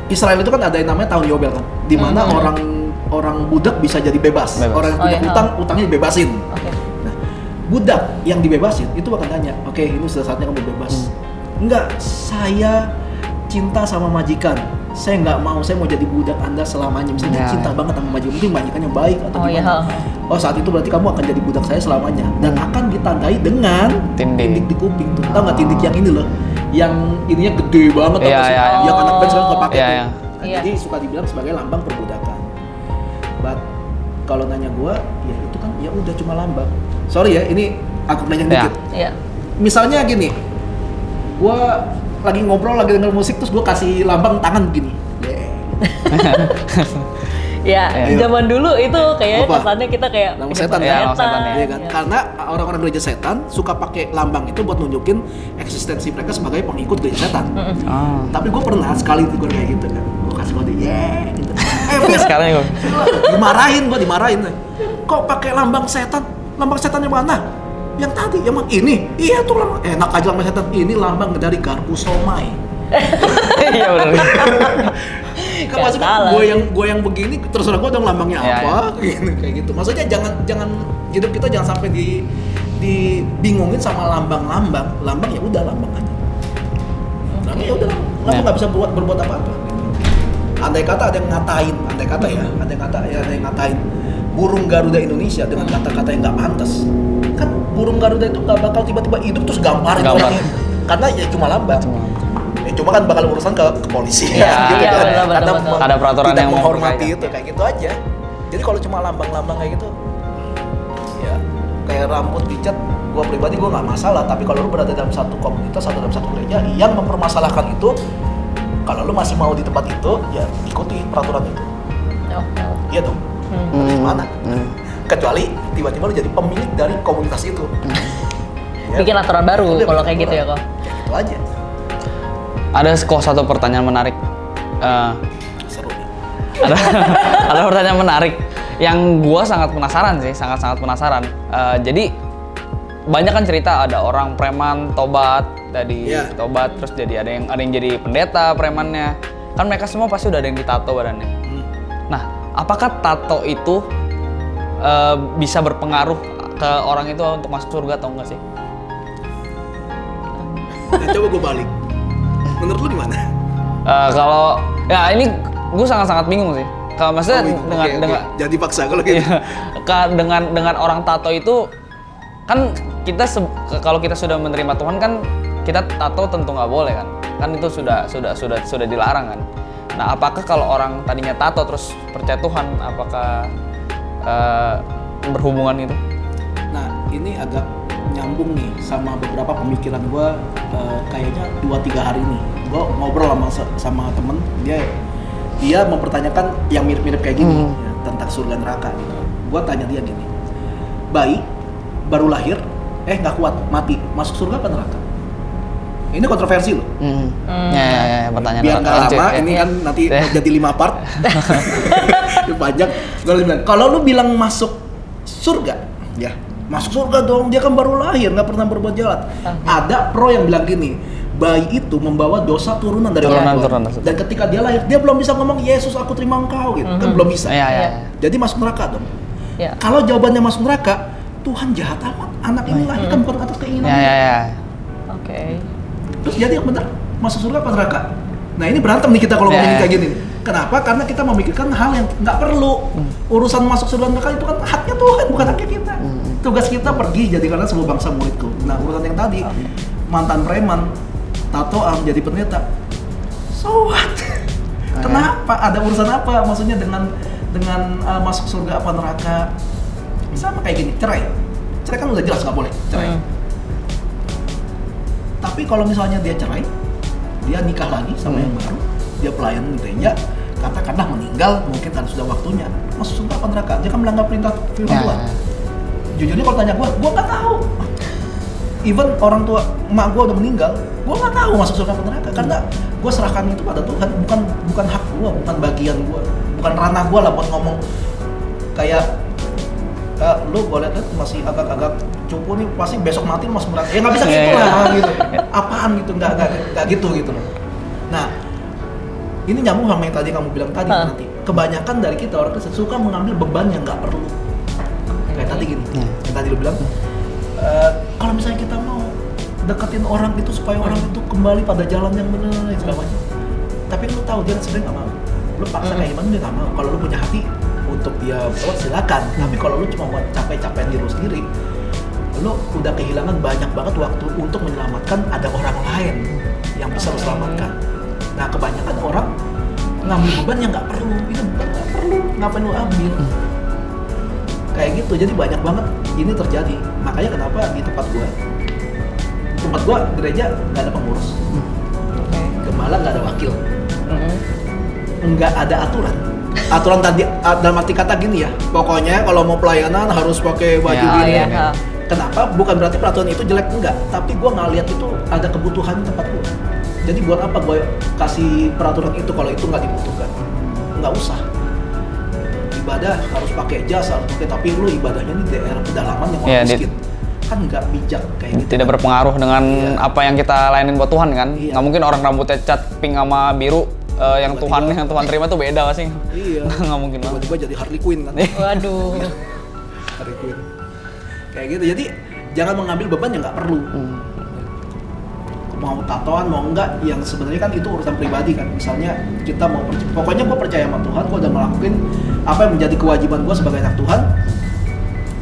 Israel itu kan ada yang namanya tahun Yobel kan, di mana orang budak bisa jadi bebas. Orang yang punya utangnya dibebasin. Nah, budak yang dibebasin itu akan tanya, oke, ini sudah saatnya kamu bebas. Enggak, saya cinta sama majikan. Saya nggak mau, saya mau jadi budak Anda selamanya. Misalnya cinta banget sama majikan, mungkin majikannya baik atau gimana. Oh, saat itu berarti kamu akan jadi budak saya selamanya dan akan ditandai dengan tindik di kuping tuh. Tahu nggak tindik yang ini loh, yang ininya gede banget yang anak band sekarang nggak pakai tuh. Nah, jadi suka dibilang sebagai lambang perbudakan. But kalau nanya gua, ya itu kan ya udah cuma lambang. Sorry ya, ini aku nanya dikit. Misalnya gini, gua lagi ngobrol, lagi denger musik, terus gue kasih lambang tangan begini. Zaman dulu itu kayak kesannya kita kayak lambang setan ya kan? Karena orang-orang gereja setan suka pakai lambang itu buat nunjukin eksistensi mereka sebagai pengikut gereja setan. Tapi gue pernah sekali gue kayak gitu kan, gue kasih kode gitu. Sekarang gue dimarahin. Kok pakai lambang setan? Lambang setannya mana? Yang tadi, yang ini, iya tuh lambang, enak aja lambang setan. Ini lambang dari garpu somai. Iya benar. Kan maksudnya gue yang begini, terserah gue dong lambangnya apa, kayak gitu. Maksudnya jangan hidup kita jangan sampai dibingungin sama lambang-lambang. Lambang ya udah lambang aja. Lambang ya udah lambang nggak bisa berbuat apa-apa. Andai kata ada yang ngatain, ada yang ngatain burung Garuda Indonesia dengan kata-kata yang nggak pantas. Kan burung Garuda itu nggak bakal tiba-tiba hidup terus gamparin orangnya, karena ya cuma lambang. Cuma kan bakal urusan ke polisi gitu kan. Karena ada peraturan yang menghormati itu kayak gitu aja. Jadi kalau cuma lambang-lambang kayak gitu, ya kayak rambut dicat, gua pribadi gua nggak masalah. Tapi kalau lu berada dalam satu komunitas atau dalam satu gereja yang mempermasalahkan itu, kalau lu masih mau di tempat itu, ya ikuti peraturan itu. Iya dong. Gimana? Kecuali tiba-tiba lu jadi pemilik dari komunitas itu. Bikin aturan baru kalau kayak gitu ya kok. Kayak gitu aja. Ada satu pertanyaan menarik. Seru nih. Ada pertanyaan menarik yang gua sangat penasaran sih, sangat penasaran. Jadi banyak kan cerita ada orang preman tobat tobat terus jadi ada yang jadi pendeta premannya. Kan mereka semua pasti udah ada yang ditato badannya. Nah, apakah tato itu bisa berpengaruh ke orang itu untuk masuk surga atau enggak sih? Nah, coba gue balik. Menurut lu gimana? Kalau ya ini gue sangat bingung sih. Kalau maksudnya dengan jadi paksa kalau gitu. dengan orang tato itu kan kita kalau kita sudah menerima Tuhan kan kita tato tentu nggak boleh kan? Kan itu sudah dilarang kan. Nah, apakah kalau orang tadinya tato terus percaya Tuhan, apakah berhubungan itu? Nah, ini agak nyambung nih sama beberapa pemikiran gue. Kayaknya 2-3 hari ini gue ngobrol sama temen, dia mempertanyakan yang mirip-mirip kayak gini ya, tentang surga neraka gitu. Gue tanya dia gini, bayi baru lahir nggak kuat mati, masuk surga apa neraka? Ini kontroversi loh. Ya, pertanyaan biar nggak lama ya. Ini kan nanti jadi 5 part. Panjang. Kalau lu bilang masuk surga, ya masuk surga dong, dia kan baru lahir, nggak pernah berbuat jahat. Ada pro yang bilang gini, bayi itu membawa dosa turunan dari orang tua. Dan ketika dia lahir, dia belum bisa ngomong Yesus aku terima engkau gitu, kan belum bisa. Jadi masuk neraka dong. Kalau jawabannya masuk neraka, Tuhan jahat amat, anak ini lahir kan bukan atas keinginannya. Oke. Terus jadi yang benar masuk surga apa neraka? Nah ini berantem nih kita kalau ngomongin kayak gini. Kenapa? Karena kita memikirkan hal yang nggak perlu. Urusan masuk surga neraka itu kan haknya Tuhan, bukan haknya kita. Tugas kita pergi jadikanlah semua bangsa muridku. Nah urusan yang tadi mantan preman, tatoan jadi pendeta, so what? Kenapa? Ada urusan apa? Maksudnya dengan masuk surga apa neraka? Sama kayak gini, cerai kan udah jelas nggak boleh cerai. Tapi kalau misalnya dia cerai, dia nikah lagi sama yang baru, dia pelayan di gereja, katakanlah meninggal, mungkin kan sudah waktunya masuk surga apa neraka, dia kan melanggar perintah firman Tuhan. Jujurnya kalau tanya gue nggak tahu. Even orang tua emak gue udah meninggal, gue nggak tahu masuk surga apa neraka, karena gue serahkan itu pada Tuhan, bukan hak gue, bukan bagian gue, bukan ranah gue lah buat ngomong kayak lu gue liat masih agak-agak cupu nih, pasti besok mati lu masuk neraka. Ya nggak bisa gitu lah gitu. Apaan gitu, nggak gitu loh. Nah, ini nyambung sama yang tadi kamu bilang tadi nanti. Kebanyakan dari kita orang Kristen suka mengambil beban yang nggak perlu. Kayak tadi gini, yang tadi lu bilang, kalau misalnya kita mau deketin orang itu supaya orang itu kembali pada jalan yang benar dan segala macam. Tapi lu tahu dia sebenarnya nggak mau. Lu paksa kayak gimana dia nggak mau. Kalau lu punya hati untuk dia bawa silakan. Tapi kalau lu cuma buat capek-capekin diri lu sendiri, lu udah kehilangan banyak banget waktu untuk menyelamatkan ada orang lain yang bisa lu selamatkan. Nah, kebanyakan orang ngambil beban yang nggak perlu. Itu beban nggak perlu, ngapain lu ambil? Kayak gitu, jadi banyak banget ini terjadi. Makanya kenapa di tempat gua gereja nggak ada pengurus, gembala nggak ada wakil, nggak ada aturan tadi dalam arti kata gini ya, pokoknya kalau mau pelayanan harus pakai baju gini. Kenapa? Bukan berarti peraturan itu jelek, enggak, tapi gua nggak lihat itu ada kebutuhan di tempat gua. Jadi buat apa gue kasih peraturan itu kalau itu nggak dibutuhkan? Nggak usah. Ibadah harus pakai jas, harus pakai, tapi lu ibadahnya di daerah pedalaman yang orang miskin. Kan nggak bijak kayak gitu. Tidak berpengaruh dengan apa yang kita layanin buat Tuhan kan? Nggak mungkin orang rambutnya cat pink sama biru, yang Tuhan terima tuh beda pasti. Iya. Nggak mungkin banget. Tiba-tiba jadi Harley Quinn kan? Waduh. Harley Quinn. Kayak gitu. Jadi jangan mengambil beban yang nggak perlu. Mau tatoan mau enggak, yang sebenarnya kan itu urusan pribadi kan. Misalnya kita mau pokoknya gue percaya sama Tuhan, gue udah melakukan apa yang menjadi kewajiban gue sebagai anak Tuhan,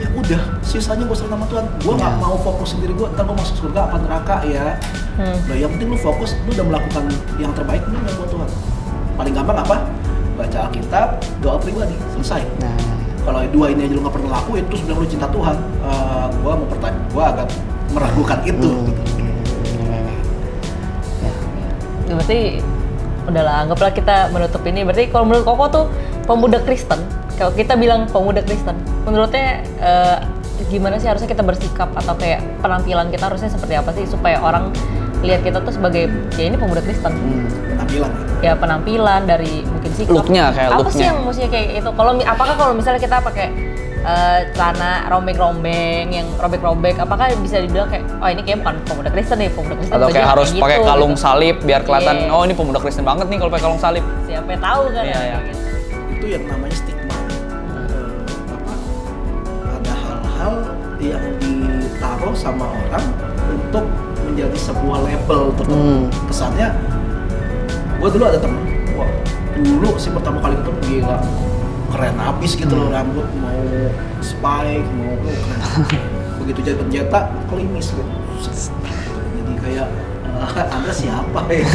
ya udah sisanya gue serahkan sama Tuhan. Gue nggak mau fokus sendiri, gue ntar gue masuk surga apa neraka ya. Nah, yang penting lu fokus, lu udah melakukan yang terbaik lu buat Tuhan. Paling gampang apa? Baca Alkitab, doa pribadi, selesai. Kalau dua ini aja lu nggak pernah lakuin, terus bilang lu cinta Tuhan, gue agak meragukan itu. Gitu. Berarti udahlah, anggaplah kita menutup ini. Berarti kalau menurut Koko tuh pemuda Kristen, kalau kita bilang pemuda Kristen, menurutnya gimana sih harusnya kita bersikap atau kayak penampilan kita harusnya seperti apa sih supaya orang lihat kita tuh sebagai ya ini pemuda Kristen. Penampilan. Ya penampilan dari mungkin sikap. Looknya kayak apa sih yang mestinya kayak itu? Apakah kalau misalnya kita pakai celana rombeng-rombeng yang robek-robek, apakah bisa dibilang kayak oh ini kayak bukan pemuda Kristen nih, pemuda Kristen atau kayak harus pakai gitu, kalung gitu. salib biar kelihatan oh ini pemuda Kristen banget nih kalau pakai kalung salib. Siapa tahu kan? Iya. Gitu. Itu yang namanya stigma. Ada hal-hal yang ditaruh sama orang untuk menjadi sebuah label tertentu. Kesannya, gue dulu ada temen, dulu sih pertama kali ketemu gila keren abis gitu loh, rambut mau spike, mau keren. Begitu jadi pendeta, klimis gitu. Jadi kayak Anda siapa ya?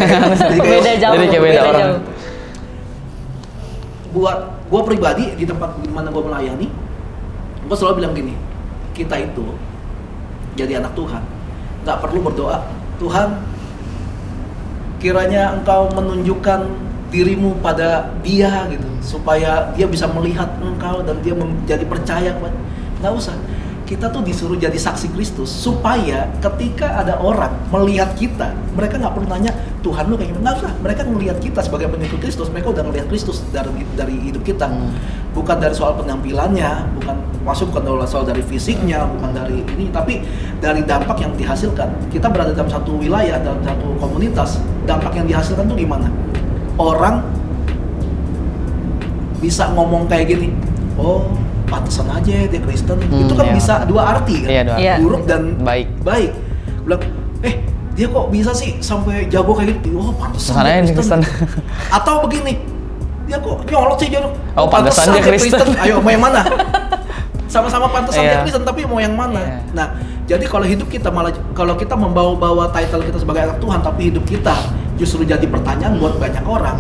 Beda jauh. Jadi kayak beda orang. Buat gue pribadi di tempat di mana gue melayani, gue selalu bilang gini, kita itu jadi anak Tuhan, nggak perlu berdoa, Tuhan kiranya Engkau menunjukkan dirimu pada dia gitu, supaya dia bisa melihat Engkau dan dia menjadi percaya. Nggak usah. Kita tuh disuruh jadi saksi Kristus supaya ketika ada orang melihat kita, mereka nggak perlu nanya Tuhan lu kayak gimana. Nggak usah. Mereka melihat kita sebagai pengikut Kristus, mereka udah ngelihat Kristus dari hidup kita. Bukan dari soal penampilannya, bukan soal dari fisiknya, bukan dari ini, tapi dari dampak yang dihasilkan. Kita berada dalam satu wilayah, dalam satu komunitas, dampak yang dihasilkan tuh gimana? Orang bisa ngomong kayak gini, oh pantesan aja dia Kristen. Itu kan bisa dua arti kan, buruk dan baik. Bilang, dia kok bisa sih sampai jago kayak gitu? Oh pantesan dia Kristen. Atau begini, dia kok nyolot sih jago. Oh pantesan dia Kristen. Ayo mau yang mana? Sama-sama pantesan dia Kristen, tapi mau yang mana? Nah, jadi kalau hidup kita kalau kita membawa title kita sebagai anak Tuhan, tapi hidup kita justru jadi pertanyaan buat banyak orang,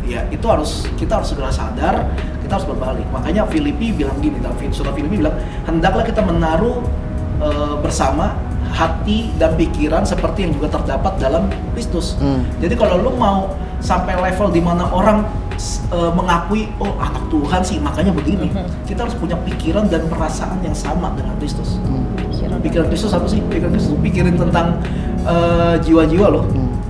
ya itu kita harus segera sadar, kita harus berbalik. Makanya Filipi bilang gini, dalam surah Filipi bilang, hendaklah kita menaruh bersama hati dan pikiran seperti yang juga terdapat dalam Kristus. Jadi kalau lu mau sampai level di mana orang mengakui, oh anak Tuhan sih makanya begini, kita harus punya pikiran dan perasaan yang sama dengan Kristus. Pikiran Kristus apa sih? Pikiran Kristus tuh pikirin tentang jiwa-jiwa loh.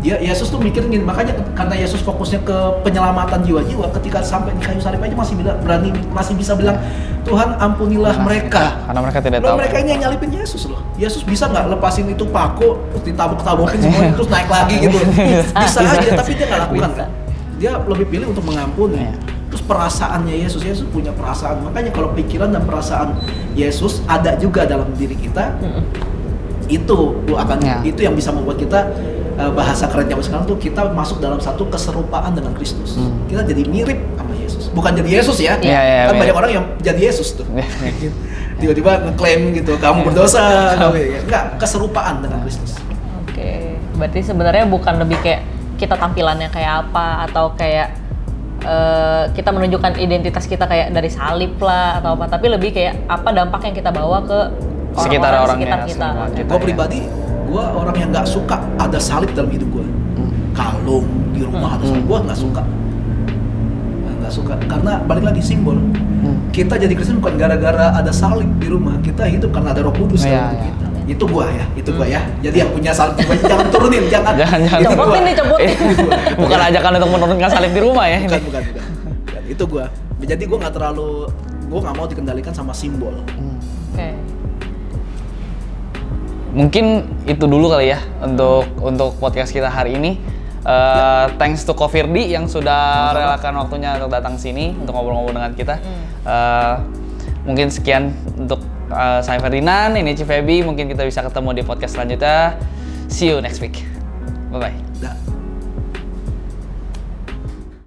Yesus tuh mikirin gini, makanya karena Yesus fokusnya ke penyelamatan jiwa-jiwa, ketika sampai di kayu salib aja masih bisa bilang, Tuhan ampunilah mereka. Karena mereka tidak tahu. Mereka ini yang nyalipin Yesus loh. Yesus bisa nggak lepasin itu paku, terus ditabuk-tabukin semuanya, terus naik lagi gitu. Bisa aja, tapi dia nggak lakukan kan. Dia lebih pilih untuk mengampuni. Terus perasaannya Yesus punya perasaan. Makanya kalau pikiran dan perasaan Yesus ada juga dalam diri kita, itu yang bisa membuat kita, bahasa keren zaman sekarang tuh, kita masuk dalam satu keserupaan dengan Kristus. Kita jadi mirip sama Yesus. Bukan jadi Yesus ya. Kan banyak orang yang jadi Yesus tuh. Tiba-tiba ngeklaim gitu, kamu berdosa. Enggak, keserupaan dengan Kristus. Oke. Berarti sebenarnya bukan lebih kayak kita tampilannya kayak apa, atau kayak kita menunjukkan identitas kita kayak dari salib lah atau apa, tapi lebih kayak apa dampak yang kita bawa ke sekitar sekitar kita. Gue pribadi, gue orang yang nggak suka ada salib dalam hidup gue. Kalung di rumah ada salib, gue nggak suka. Nggak suka, karena balik lagi simbol. Kita jadi Kristen bukan gara-gara ada salib di rumah, kita hidup karena ada Roh Kudus dalam hidup kita. Itu gua ya. Jadi yang punya salib jangan turunin, jangan. Copotin. Bukan ajakan untuk menurunkan salib di rumah ya. Bukan. Itu gua. Jadi gua nggak mau dikendalikan sama simbol. Oke. Mungkin itu dulu kali ya untuk podcast kita hari ini. Thanks to Ko Firdi yang sudah relakan waktunya untuk datang sini untuk ngobrol-ngobrol dengan kita. Mungkin sekian untuk saya Ferdinand, ini Ci Feby. Mungkin kita bisa ketemu di podcast selanjutnya. See you next week. Bye bye.